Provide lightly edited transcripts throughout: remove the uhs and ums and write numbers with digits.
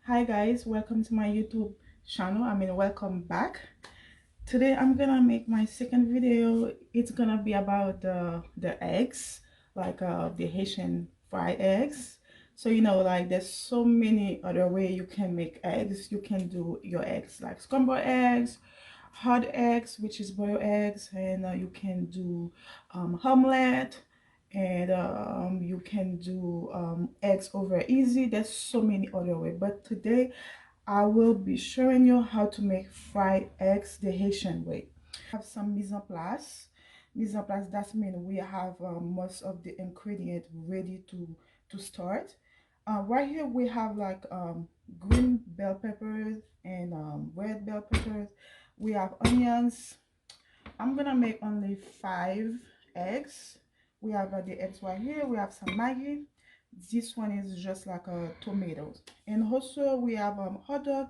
Hi guys, welcome to my YouTube channel. Welcome back. Today I'm gonna make my second video. It's gonna be about the eggs, like the Haitian fried eggs. So like there's so many other way you can make eggs. You can do your eggs like scrambled eggs, hard eggs, which is boiled eggs, and you can do omelette, and you can do eggs over easy. There's so many other way, but today I will be showing you how to make fried eggs the Haitian way. Have some mise en place. Mise en place, that means we have most of the ingredients ready to start. Right here we have like green bell peppers and red bell peppers. We have onions. I'm gonna make only 5 eggs. We have the eggs right here. We have some Maggi. This one is just like tomatoes. And also we have hot dog,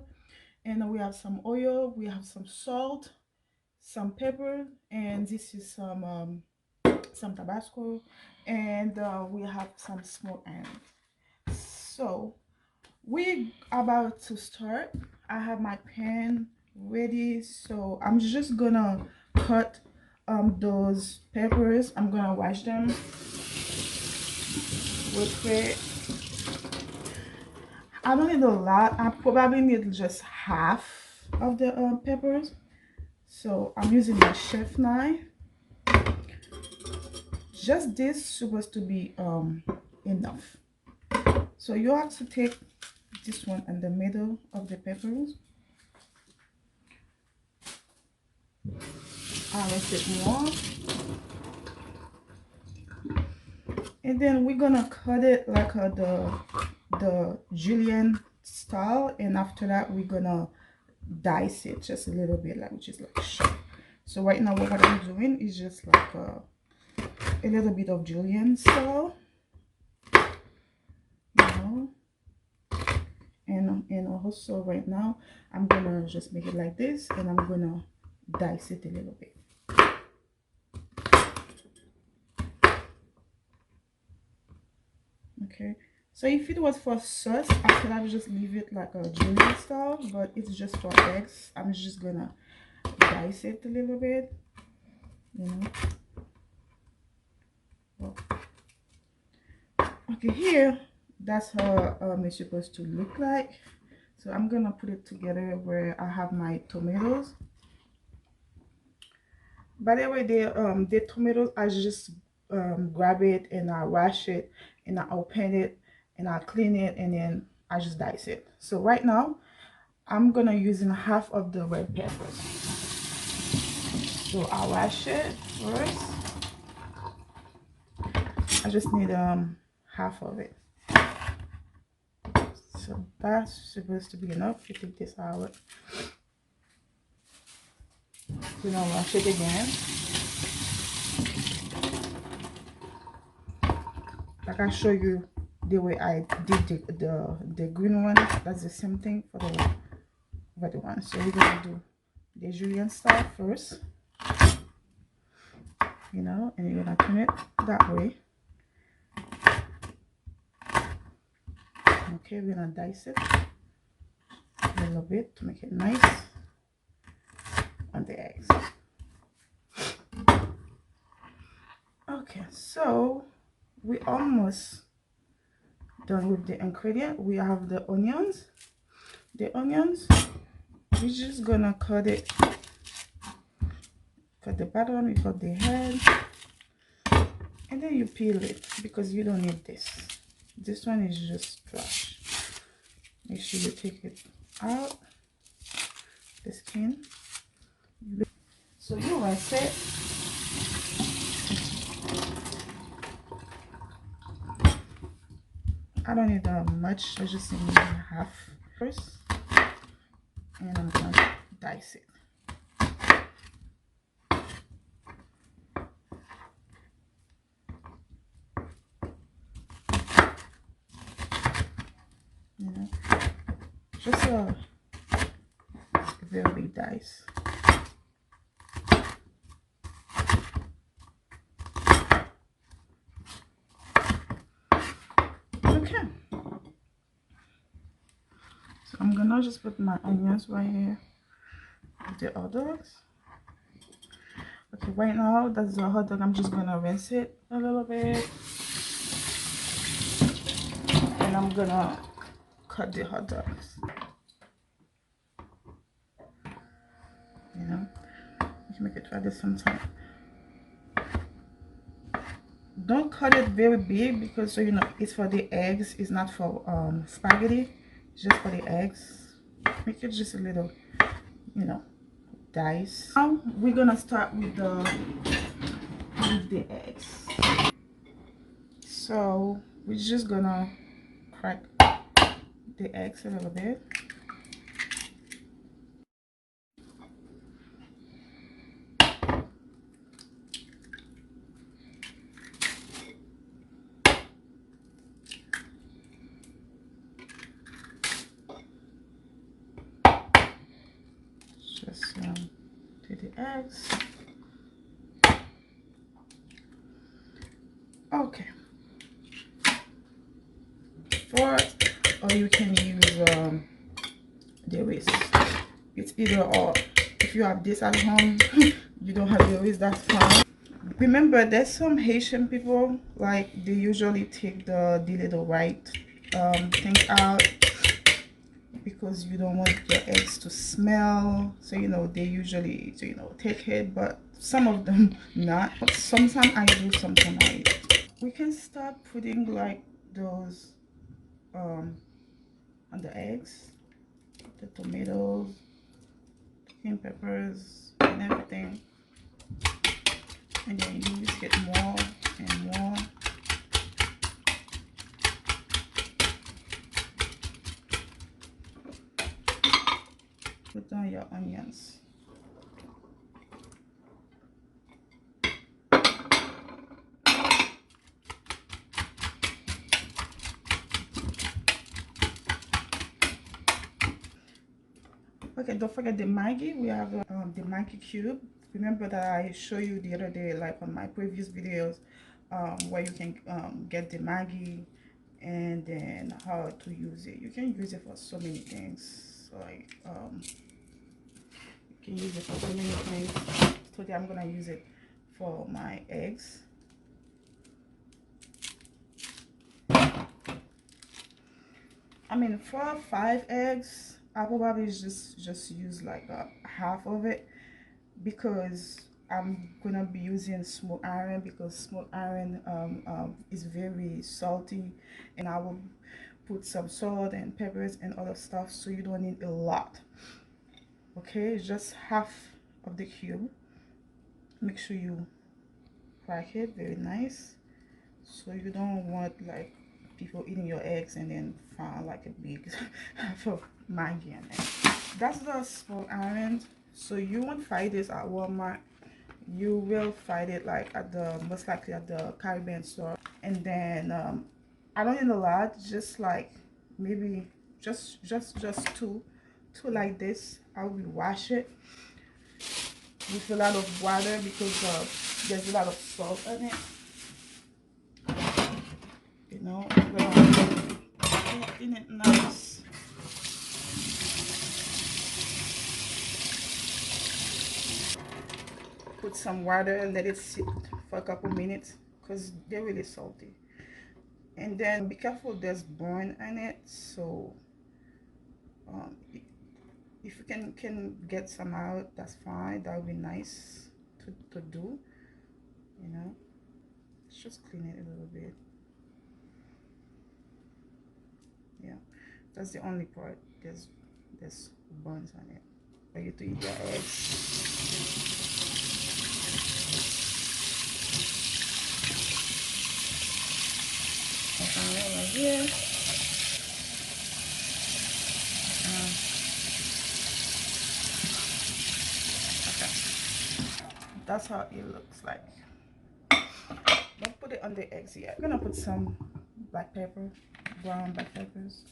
and we have some oil. We have some salt, some pepper, and this is some Tabasco, and we have some smoked onions. So we about to start. I have my pan ready, so I'm just gonna cut those peppers. I'm gonna wash them real quick. I don't need a lot. I probably need just half of the peppers, so I'm using my chef knife. Just this supposed to be enough. So you have to take this one in the middle of the peppers. I will take more, and then we're gonna cut it like the julienne style, and after that we're gonna dice it just a little bit, like which is like sharp. So right now what I'm doing is just like a little bit of julienne style, you know. And also right now I'm gonna just make it like this, and I'm gonna dice it a little bit. Okay, so if it was for sauce, I could have just leave it like a julienne style, but it's just for eggs. I'm just gonna dice it a little bit, you know. Well, okay, here that's how it's supposed to look like. So I'm gonna put it together where I have my tomatoes. By the way, the tomatoes, I just grab it and I wash it and I open it and I clean it, and then I just dice it. So right now I'm gonna using half of the red peppers. So I wash it first. I just need half of it. So that's supposed to be enough. You take this out. We're gonna wash it again. Like I show you the way I did the green one. That's the same thing for the red one. So we're gonna do the julienne style first, you know, and you're gonna turn it that way. Okay, we're gonna dice it a little bit to make it nice on the eggs. Okay, so we almost done with the ingredient. We have the onions. The onions, we're just gonna cut the bottom, you cut the head, and then you peel it because you don't need this. This one is just trash. Make sure you take it out, the skin. So you rinse it. I don't need much. I just need half first, and I'm gonna dice it. You know, just a very big dice. Okay. So I'm gonna just put my onions right here with the hot dogs. Okay, right now that's the hot dog. I'm just gonna rinse it a little bit, and I'm gonna cut the hot dogs. You know, you can make it try this sometime. Don't cut it very big because so you know it's for the eggs. It's not for spaghetti. It's just for the eggs. Make it just a little, you know, dice. Now we're gonna start with the eggs. So we're just gonna crack the eggs a little bit. Just to the eggs. Okay. Fourth, or you can use the whisk. It's either or. If you have this at home, you don't have the whisk, that's fine. Remember, there's some Haitian people like they usually take the little white things out because you don't want your eggs to smell. So you know they usually take it, but some of them not. Sometimes I do, sometimes I don't. We can start putting like those on the eggs, the tomatoes, green peppers, and everything, and then you just get more and more. Put down your onions. Okay, don't forget the Maggi. We have the Maggi cube. Remember that I showed you the other day, like on my previous videos, where you can get the Maggi and then how to use it. You can use it for so many things. Like you can use it for so many things. Today I'm gonna use it for my eggs. I mean, for 5 eggs, I probably just use like half of it because I'm gonna be using smoked iron because smoked iron is very salty, and I will put some salt and peppers and other stuff, so you don't need a lot. Okay, just half of the cube. Make sure you crack it very nice, so you don't want like people eating your eggs and then find like a big half of Maggi in it. That's the smoked iron. So you won't find this at Walmart. You will find it like at the most likely at the Caribbean store. And then I don't need a lot, just like maybe just two like this. I will wash it with a lot of water because there's a lot of salt in it. You know, I'm gonna clean it nice. Put some water and let it sit for a couple minutes because they're really salty. And then be careful, there's bone in it, so um, if you can get some out, that's fine. That would be nice to do, you know. Let's just clean it a little bit. Yeah, that's the only part. There's bones on it for you to eat your eggs. Right here. Okay, that's how it looks like. Don't put it on the eggs yet. I'm gonna put some black pepper, brown black peppers,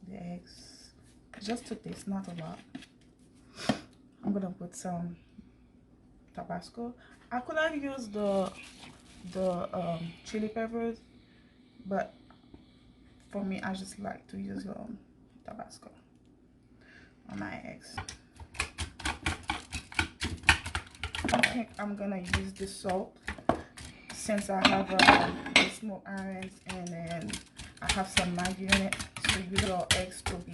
the eggs, just to taste, not a lot. I'm gonna put some Tabasco. I could have used the chili peppers, but for me, I just like to use Tabasco. on my eggs. I think I'm gonna use the salt since I have the smoked onions and then I have some Maggi in it. So use your eggs to be.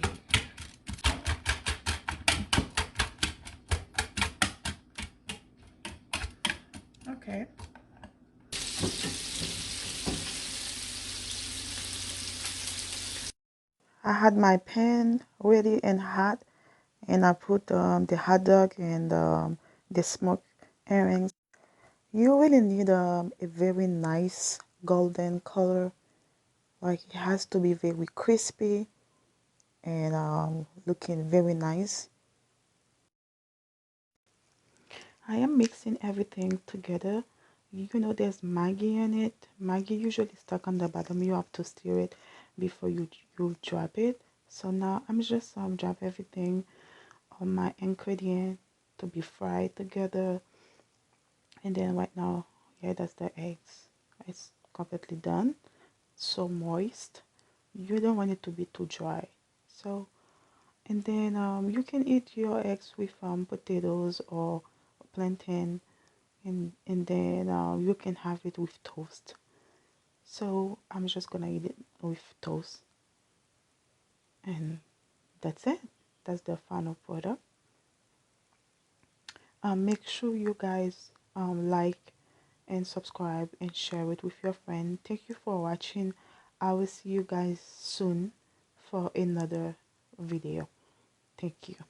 Okay. I had my pan ready and hot, and I put the hot dog and the smoked herrings. You really need a very nice golden color. Like it has to be very crispy and looking very nice. I am mixing everything together. You know there's Maggi in it. Maggi usually stuck on the bottom. You have to stir it before you drop it. So now I'm just drop everything on my ingredient to be fried together. And then right now, yeah, that's the eggs. It's completely done. So moist. You don't want it to be too dry. So and then you can eat your eggs with potatoes or plantain, and then you can have it with toast. So I'm just gonna eat it with toast, and that's it. That's the final product. Make sure you guys like and subscribe and share it with your friend. Thank you for watching. I will see you guys soon for another video. Thank you.